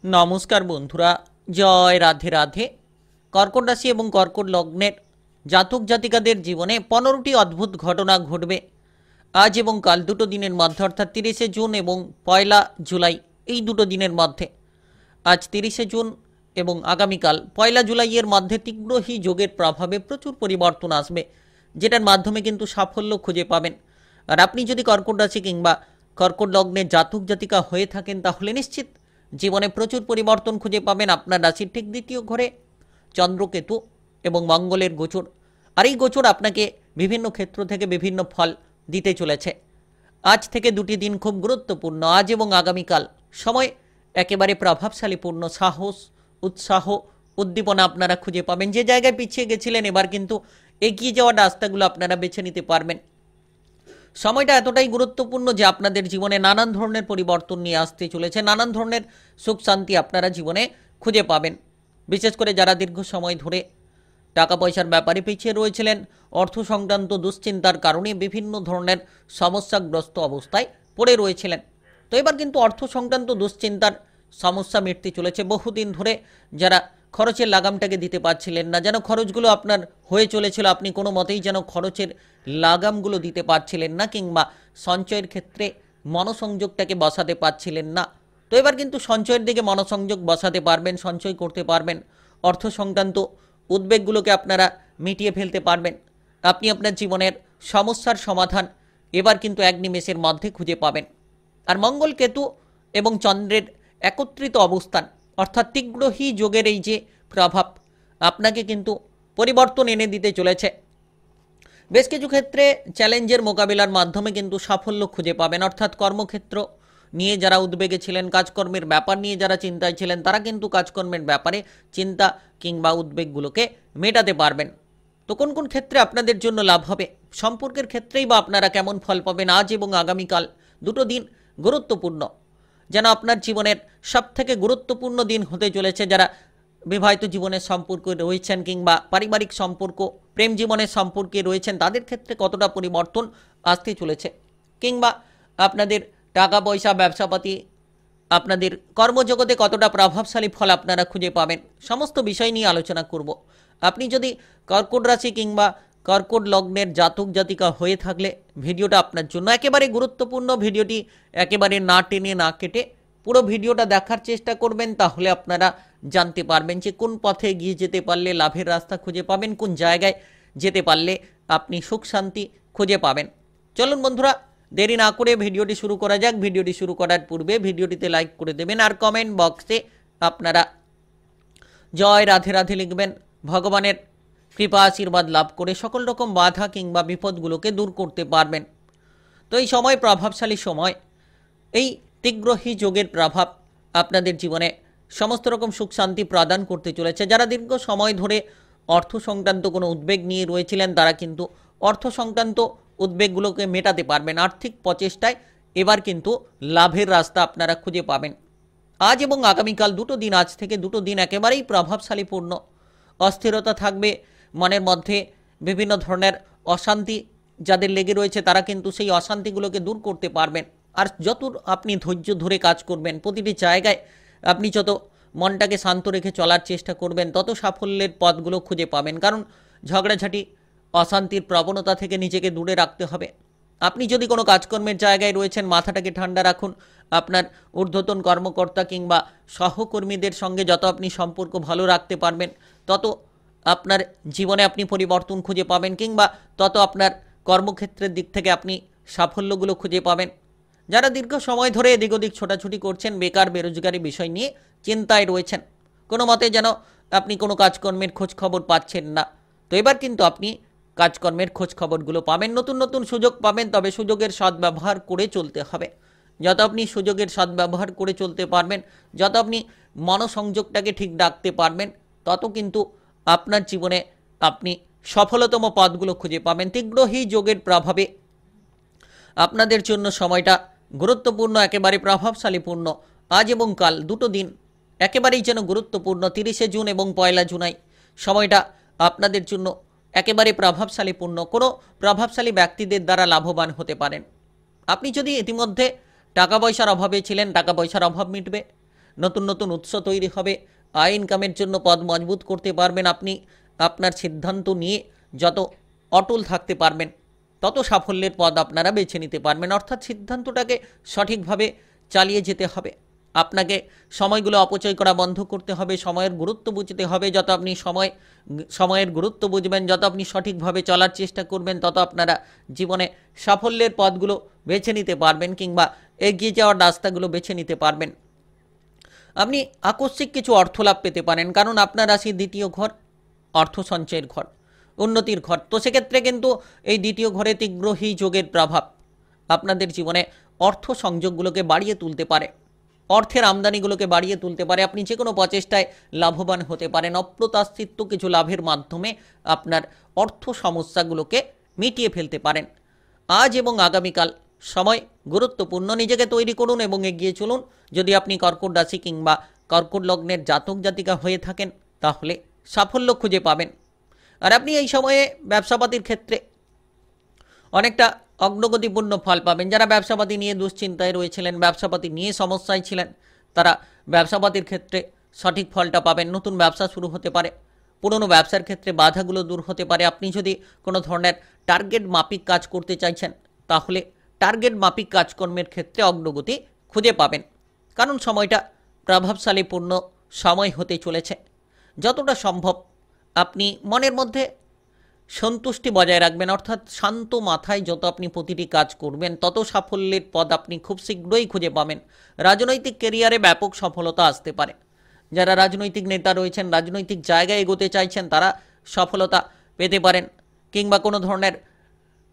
নমস্কার বন্ধুরা, জয় রাধে রাধে। কর্কট রাশি এবং কর্কট লগ্নের জাতক জাতিকাদের জীবনে 15টি অদ্ভুত ঘটনা ঘটবে আজ এবং কাল দুটো দিনের মধ্যে, অর্থাৎ 30শে জুন এবং 1লা জুলাই। এই দুটো দিনের মধ্যে, আজ 30শে জুন এবং আগামীকাল 1লা জুলাইয়ের মধ্যে তীব্রহী যোগের প্রভাবে প্রচুর পরিবর্তন আসবে, যেটার মাধ্যমে কিন্তু সাফল্য খুঁজে পাবেন। আর আপনি যদি কর্কট রাশি কিংবা কর্কট লগ্নের জাতক জাতিকা হয়ে থাকেন, তাহলে নিশ্চিত জীবনে প্রচুর পরিবর্তন খুঁজে পাবেন। আপনার রাশির ঠিক দ্বিতীয় ঘরে চন্দ্রকেতু এবং মঙ্গলের গোচর, আর এই গোচর আপনাকে বিভিন্ন ক্ষেত্র থেকে বিভিন্ন ফল দিতে চলেছে। আজ থেকে দুটি দিন খুব গুরুত্বপূর্ণ, আজ এবং আগামীকাল। সময় একেবারে প্রভাবশালীপূর্ণ, সাহস, উৎসাহ, উদ্দীপনা আপনারা খুঁজে পাবেন। যে জায়গায় পিছিয়ে গেছিলেন, এবার কিন্তু এগিয়ে যাওয়ার রাস্তাগুলো আপনারা বেছে নিতে পারবেন। সময়টা এতটাই গুরুত্বপূর্ণ যে আপনাদের জীবনে নানান ধরনের পরিবর্তন নিয়ে আসতে চলেছে, নানান ধরনের সুখ শান্তি আপনারা জীবনে খুঁজে পাবেন। বিশেষ করে যারা দীর্ঘ সময় ধরে টাকা পয়সার ব্যাপারে পিছিয়ে রয়েছিলেন, অর্থ সংক্রান্ত দুশ্চিন্তার কারণে বিভিন্ন ধরনের সমস্যাগ্রস্ত অবস্থায় পড়ে রয়েছিলেন, তো এবার কিন্তু অর্থ সংক্রান্ত দুশ্চিন্তার সমস্যা মিটতে চলেছে। বহুদিন ধরে যারা খরচের লাগামটাকে দিতে পারছিলেন না, যেন খরচগুলো আপনার হয়ে চলেছিল, আপনি কোনো মতেই যেন খরচের লাগামগুলো দিতে পারছিলেন না, কিংবা সঞ্চয়ের ক্ষেত্রে মনোসংযোগটাকে বসাতে পারছিলেন না, তো এবার কিন্তু সঞ্চয়ের দিকে মনোসংযোগ বসাতে পারবেন, সঞ্চয় করতে পারবেন। অর্থ সংক্রান্ত উদ্বেগগুলোকে আপনারা মিটিয়ে ফেলতে পারবেন। আপনি আপনার জীবনের সমস্যার সমাধান এবার কিন্তু এক নিমেষের মধ্যে খুঁজে পাবেন। আর মঙ্গল, কেতু এবং চন্দ্রের একত্রিত অবস্থান, অর্থাৎ তীব্রহী যোগের এই যে প্রভাব, আপনাকে কিন্তু পরিবর্তন এনে দিতে চলেছে। বেশ কিছু ক্ষেত্রে চ্যালেঞ্জের মোকাবিলার মাধ্যমে কিন্তু সাফল্য খুঁজে পাবেন, অর্থাৎ কর্মক্ষেত্র নিয়ে যারা উদ্বেগে ছিলেন, কাজকর্মের ব্যাপার নিয়ে যারা চিন্তায় ছিলেন, তারা কিন্তু কাজকর্মের ব্যাপারে চিন্তা কিংবা উদ্বেগগুলোকে মেটাতে পারবেন। তো কোন কোন ক্ষেত্রে আপনাদের জন্য লাভ হবে, সম্পর্কের ক্ষেত্রেই বা আপনারা কেমন ফল পাবেন, আজ এবং আগামীকাল দুটো দিন গুরুত্বপূর্ণ, যেন আপনার জীবনের সবথেকে গুরুত্বপূর্ণ দিন হতে চলেছে। যারা বিবাহিত জীবনের সম্পর্কে রয়েছেন কিংবা পারিবারিক সম্পর্ক, প্রেম জীবনের সম্পর্কে রয়েছেন, তাদের ক্ষেত্রে কতটা পরিবর্তন আসতে চলেছে, কিংবা আপনাদের টাকা পয়সা, ব্যবসাপাতি, আপনাদের কর্মজগতে কতটা প্রভাবশালী ফল আপনারা খুঁজে পাবেন, সমস্ত বিষয় নিয়ে আলোচনা করব। আপনি যদি কর্কট রাশি কিংবা কর্কট লগ্নের জাতক জাতিকা হয়ে থাকলে ভিডিওটা আপনার জন্য একেবারে গুরুত্বপূর্ণ। ভিডিওটি একেবারে না টেনে না কেটে পুরো ভিডিওটা দেখার চেষ্টা করবেন, তাহলে আপনারা জানতে পারবেন যে কোন পথে এগিয়ে যেতে পারলে লাভের রাস্তা খুঁজে পাবেন, কোন জায়গায় যেতে পারলে আপনি সুখ শান্তি খুঁজে পাবেন। চলুন বন্ধুরা, দেরি না করে ভিডিওটি শুরু করা যাক। ভিডিওটি শুরু করার পূর্বে ভিডিওটিতে লাইক করে দেবেন, আর কমেন্ট বক্সে আপনারা জয় রাধে রাধে লিখবেন। ভগবানের কৃপা আশীর্বাদ লাভ করে সকল রকম বাধা কিংবা বিপদগুলোকে দূর করতে পারবেন। তো এই সময় প্রভাবশালী সময়, এই তীব্রহী যোগের প্রভাব আপনাদের জীবনে সমস্ত রকম সুখ শান্তি প্রদান করতে চলেছে। যারা দীর্ঘ সময় ধরে অর্থ সংক্রান্ত কোনো উদ্বেগ নিয়ে রয়েছিলেন, তারা কিন্তু অর্থ সংক্রান্ত উদ্বেগগুলোকে মেটাতে পারবেন। আর্থিক প্রচেষ্টায় এবার কিন্তু লাভের রাস্তা আপনারা খুঁজে পাবেন। আজ এবং আগামীকাল দুটো দিন, আজ থেকে দুটো দিন একেবারেই প্রভাবশালীপূর্ণ। অস্থিরতা থাকবে মনের মধ্যে, বিভিন্ন ধরনের অশান্তি যাদের লেগে রয়েছে, তারা কিন্তু সেই অশান্তিগুলোকে দূর করতে পারবেন। আর যত আপনি ধৈর্য ধরে কাজ করবেন, প্রতিটি জায়গায় আপনি যত মনটাকে শান্ত রেখে চলার চেষ্টা করবেন, তত সাফল্যের পথগুলো খুঁজে পাবেন। কারণ ঝগড়াঝাটি, অশান্তির প্রবণতা থেকে নিজেকে দূরে রাখতে হবে। আপনি যদি কোনো কাজকর্মের জায়গায় রয়েছেন, মাথাটাকে ঠান্ডা রাখুন। আপনার ঊর্ধ্বতন কর্মকর্তা কিংবা সহকর্মীদের সঙ্গে যত আপনি সম্পর্ক ভালো রাখতে পারবেন, তত আপনার জীবনে আপনি পরিবর্তন খুঁজে পাবেন, কিংবা তত আপনার কর্মক্ষেত্রের দিক থেকে আপনি সাফল্যগুলো খুঁজে পাবেন। যারা দীর্ঘ সময় ধরে এদিক ওদিক ছোটাছুটি করছেন, বেকার বেরোজগারি বিষয় নিয়ে চিন্তায় রয়েছেন, কোনো মতে যেন আপনি কোনো কাজকর্মের খোঁজ খবর পাচ্ছেন না, তো এবার কিন্তু আপনি কাজকর্মের খোঁজ খবরগুলো পাবেন, নতুন নতুন সুযোগ পাবেন। তবে সুযোগের সদ্ব্যবহার করে চলতে হবে। যত আপনি সুযোগের সদ্ব্যবহার করে চলতে পারবেন, যত আপনি মনোসংযোগটাকে ঠিক রাখতে পারবেন, তত কিন্তু আপনার জীবনে আপনি সফলতম পথগুলো খুঁজে পাবেন। তীব্রহী যোগের প্রভাবে আপনাদের জন্য সময়টা গুরুত্বপূর্ণ, একেবারে প্রভাবশালীপূর্ণ। আজ এবং কাল দুটো দিন একেবারেই যেন গুরুত্বপূর্ণ। 30শে জুন এবং 1লা জুলাই সময়টা আপনাদের জন্য একেবারে প্রভাবশালীপূর্ণ। কোনো প্রভাবশালী ব্যক্তিদের দ্বারা লাভবান হতে পারেন। আপনি যদি ইতিমধ্যে টাকা পয়সার অভাবে ছিলেন, টাকা পয়সার অভাব মিটবে। নতুন নতুন উৎস তৈরি হবে, আয় ইনকামের জন্য পদ মজবুত করতে পারবেন। আপনি আপনার সিদ্ধান্ত নিয়ে যত অটল থাকতে পারবেন তত সাফল্যের পথ আপনারা বেছে নিতে পারবেন। অর্থাৎ সিদ্ধান্তটাকে সঠিকভাবে চালিয়ে যেতে হবে। আপনাকে সময়গুলো অপচয় করা বন্ধ করতে হবে, সময়ের গুরুত্ব বুঝতে হবে। যত আপনি সময়ের গুরুত্ব বুঝবেন, যত আপনি সঠিকভাবে চলার চেষ্টা করবেন, তত আপনারা জীবনে সাফল্যের পথগুলো বেছে নিতে পারবেন কিংবা এগিয়ে যাওয়ার রাস্তাগুলো বেছে নিতে পারবেন। আপনি আকস্মিক কিছু অর্থ লাভ পেতে পারেন, কারণ আপনার রাশির দ্বিতীয় ঘর অর্থ সঞ্চয়ের ঘর, উন্নতির ঘর। তো সেক্ষেত্রে কিন্তু এই দ্বিতীয় ঘরে তীগ্রহী যোগের প্রভাব আপনাদের জীবনে অর্থ সংযোগগুলোকে বাড়িয়ে তুলতে পারে, অর্থের আমদানিগুলোকে বাড়িয়ে তুলতে পারে। আপনি যে কোনো প্রচেষ্টায় লাভবান হতে পারেন। অপ্রত্যাশিত কিছু লাভের মাধ্যমে আপনার অর্থ সমস্যাগুলোকে মিটিয়ে ফেলতে পারেন। আজ এবং আগামীকাল সময় গুরুত্বপূর্ণ। নিজেকে তৈরি করুন এবং এগিয়ে চলুন। যদি আপনি কর্কট রাশি কিংবা কর্কট লগ্নের জাতক জাতিকা হয়ে থাকেন তাহলে সাফল্য খুঁজে পাবেন। আর আপনি এই সময়ে ব্যবসাপাতির ক্ষেত্রে অনেকটা অগ্রগতিপূর্ণ ফল পাবেন। যারা ব্যবসাপাতি নিয়ে দুশ্চিন্তায় রয়েছিলেন, ব্যবসাপাতি নিয়ে সমস্যায় ছিলেন, তারা ব্যবসাপাতির ক্ষেত্রে সঠিক ফলটা পাবেন। নতুন ব্যবসা শুরু হতে পারে, পুরনো ব্যবসার ক্ষেত্রে বাধাগুলো দূর হতে পারে। আপনি যদি কোনো ধরনের টার্গেট মাফিক কাজ করতে চাইছেন তাহলে টার্গেট মাফিক কাজকর্মের ক্ষেত্রে অগ্রগতি খুঁজে পাবেন, কারণ সময়টা প্রভাবশালীপূর্ণ সময় হতে চলেছে। যতটা সম্ভব আপনি মনের মধ্যে সন্তুষ্টি বজায় রাখবেন, অর্থাৎ শান্ত মাথায় যত আপনি প্রতিটি কাজ করবেন তত সাফল্যের পথ আপনি খুব শীঘ্রই খুঁজে পাবেন। রাজনৈতিক ক্যারিয়ারে ব্যাপক সফলতা আসতে পারে। যারা রাজনৈতিক নেতা রয়েছেন, রাজনৈতিক জায়গায় এগোতে চাইছেন, তারা সফলতা পেতে পারেন। কিংবা কোনো ধরনের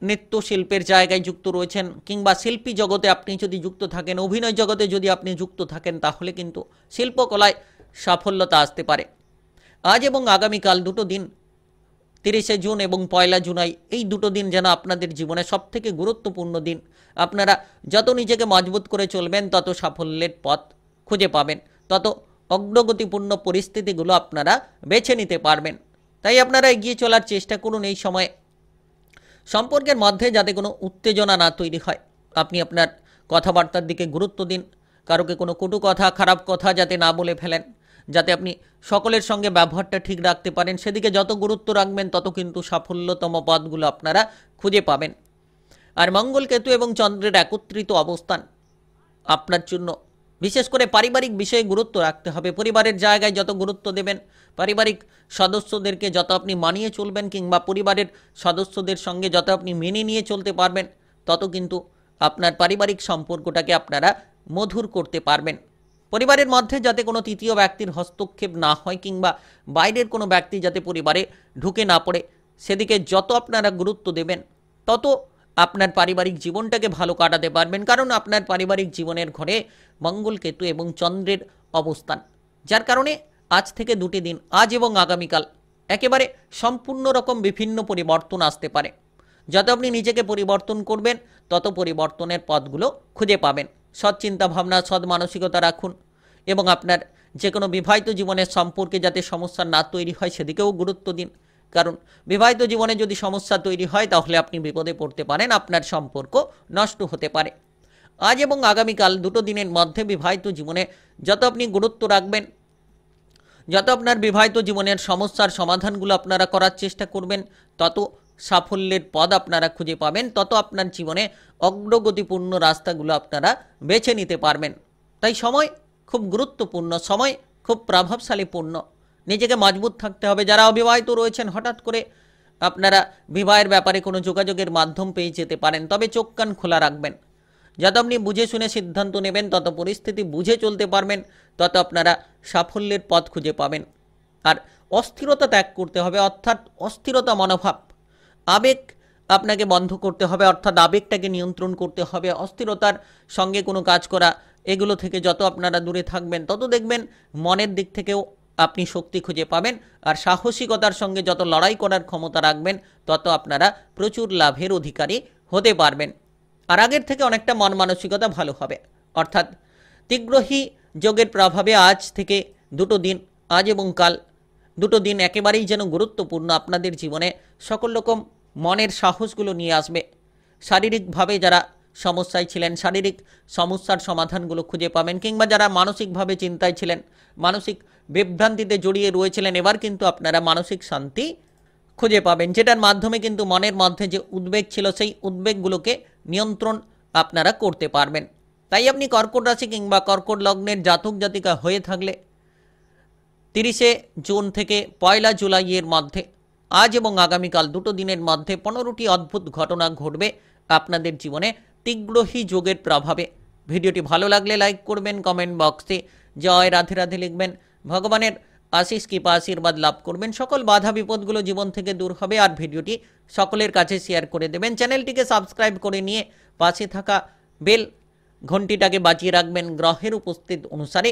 নৃত্যশিল্পের জায়গায় যুক্ত রয়েছেন কিংবা শিল্পী জগতে আপনি যদি যুক্ত থাকেন, অভিনয় জগতে যদি আপনি যুক্ত থাকেন, তাহলে কিন্তু শিল্পকলায় সাফল্যতা আসতে পারে। আজ এবং আগামীকাল দুটো দিন, 30শে জুন এবং 1লা জুলাই, এই দুটো দিন যেন আপনাদের জীবনে সবথেকে গুরুত্বপূর্ণ দিন। আপনারা যত নিজেকে মজবুত করে চলবেন তত সাফল্যের পথ খুঁজে পাবেন, তত অগ্রগতিপূর্ণ পরিস্থিতিগুলো আপনারা বেছে নিতে পারবেন। তাই আপনারা এগিয়ে চলার চেষ্টা করুন। এই সময়ে সম্পর্কের মধ্যে যাতে কোনো উত্তেজনা না তৈরি হয়, আপনি আপনার কথাবার্তার দিকে গুরুত্ব দিন। কারোকে কোনো কটু কথা, খারাপ কথা যাতে না বলে ফেলেন, যাতে আপনি সকলের সঙ্গে ব্যবহারটা ঠিক রাখতে পারেন, সেদিকে যত গুরুত্ব রাখবেন তত কিন্তু সাফল্যতম পথগুলো আপনারা খুঁজে পাবেন। আর মঙ্গল, কেতু এবং চন্দ্রের একত্রিত অবস্থান আপনার জন্য, বিশেষ করে পারিবারিক বিষয়ে গুরুত্ব রাখতে হবে। পরিবারের জায়গায় যত গুরুত্ব দেবেন, পারিবারিক সদস্যদেরকে যত আপনি মানিয়ে চলবেন কিংবা পরিবারের সদস্যদের সঙ্গে যত আপনি মেনে নিয়ে চলতে পারবেন, তত কিন্তু আপনার পারিবারিক সম্পর্কটাকে আপনারা মধুর করতে পারবেন। পরিবারের মধ্যে যাতে কোনো তৃতীয় ব্যক্তির হস্তক্ষেপ না হয় কিংবা বাইরের কোনো ব্যক্তি যাতে পরিবারে ঢুকে না পড়ে, সেদিকে যত আপনারা গুরুত্ব দেবেন তত আপনার পারিবারিক জীবনটাকে ভালো কাটাতে পারবেন। কারণ আপনার পারিবারিক জীবনের ঘরে মঙ্গল, কেতু এবং চন্দ্রের অবস্থান, যার কারণে আজ থেকে দুটি দিন, আজ এবং আগামীকাল, একেবারে সম্পূর্ণ রকম বিভিন্ন পরিবর্তন আসতে পারে। যত আপনি নিজেকে পরিবর্তন করবেন তত পরিবর্তনের পথগুলো খুঁজে পাবেন। সৎ চিন্তা ভাবনা, সৎ মানসিকতা রাখুন এবং আপনার যে কোনো বিবাহিত জীবনের সম্পর্কে যাতে সমস্যা না তৈরি হয় সেদিকেও গুরুত্ব দিন। কারণ বিবাহিত জীবনে যদি সমস্যা তৈরি হয় তাহলে আপনি বিপদে পড়তে পারেন, আপনার সম্পর্ক নষ্ট হতে পারে। আজ এবং আগামীকাল দুটো দিনের মধ্যে বিবাহিত জীবনে যত আপনি গুরুত্ব রাখবেন, যত আপনার বিবাহিত জীবনের সমস্যার সমাধানগুলো আপনারা করার চেষ্টা করবেন, তত সাফল্যের পথ আপনারা খুঁজে পাবেন, তত আপনার জীবনে অগ্রগতিপূর্ণ রাস্তাগুলো আপনারা বেছে নিতে পারবেন। তাই সময় খুব গুরুত্বপূর্ণ, সময় খুব প্রভাবশালীপূর্ণ। নিজেকে মজবুত থাকতে হবে। যারা অবিবাহিত রয়েছেন, হঠাৎ করে আপনারা বিবাহের ব্যাপারে কোনো যোগাযোগের মাধ্যম পেয়ে যেতে পারেন, তবে চোখ কান খোলা রাখবেন। যত আপনি বুঝে শুনে সিদ্ধান্ত নেবেন, তত পরিস্থিতি বুঝে চলতে পারবেন, তত আপনারা সাফল্যের পথ খুঁজে পাবেন। আর অস্থিরতা ত্যাগ করতে হবে, অর্থাৎ অস্থিরতা মনোভাব, আবেগ আপনাকে বন্ধ করতে হবে, অর্থাৎ আবেগটাকে নিয়ন্ত্রণ করতে হবে। অস্থিরতার সঙ্গে কোনো কাজ করা, এগুলো থেকে যত আপনারা দূরে থাকবেন তত দেখবেন মনের দিক থেকেও আপনি শক্তি খুঁজে পাবেন। আর সাহসিকতার সঙ্গে যত লড়াই করার ক্ষমতা রাখবেন তত আপনারা প্রচুর লাভের অধিকারী হতে পারবেন। আর আগের থেকে অনেকটা মন মানসিকতা ভালো হবে। অর্থাৎ তীগ্রহী যোগের প্রভাবে আজ থেকে দুটো দিন, আজ এবং কাল দুটো দিন একেবারেই যেন গুরুত্বপূর্ণ। আপনাদের জীবনে সকল রকম মনের সাহসগুলো নিয়ে আসবে। শারীরিকভাবে যারা সমস্যায় ছিলেন, শারীরিক সমস্যার সমাধানগুলো খুঁজে পাবেন, কিংবা যারা মানসিকভাবে চিন্তায় ছিলেন, মানসিক বিভ্রান্তিতে জড়িয়ে রয়েছিলেন, এবার কিন্তু আপনারা মানসিক শান্তি খুঁজে পাবেন, যেটার মাধ্যমে কিন্তু মনের মধ্যে যে উদ্বেগ ছিল সেই উদ্বেগগুলোকে নিয়ন্ত্রণ আপনারা করতে পারবেন। তাই আপনি কর্কট রাশি কিংবা কর্কট লগ্নের জাতক জাতিকা হয়ে থাকলে 30শে জুন থেকে 1লা জুলাইয়ের মধ্যে, আজ এবং আগামীকাল দুটো দিনের মধ্যে 15টি অদ্ভুত ঘটনা ঘটবে আপনাদের জীবনে তীব্রহী যোগের প্রভাবে। ভিডিওটি ভালো লাগলে লাইক করবেন, কমেন্ট বক্সে জয় রাধে রাধে লিখবেন, ভগবানের আশিস কৃপা আশীর্বাদ লাভ করবেন, সকল বাধা বিপদগুলো জীবন থেকে দূর হবে। আর ভিডিওটি সকলের কাছে শেয়ার করে দেবেন, চ্যানেলটিকে সাবস্ক্রাইব করে নিয়ে পাশে থাকা বেল ঘন্টিটাকে বাজিয়ে রাখবেন। গ্রহের উপস্থিত অনুসারে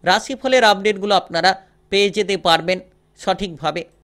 রাশিফলের আপডেটগুলো আপনারা পেয়ে যেতে পারবেন সঠিকভাবে।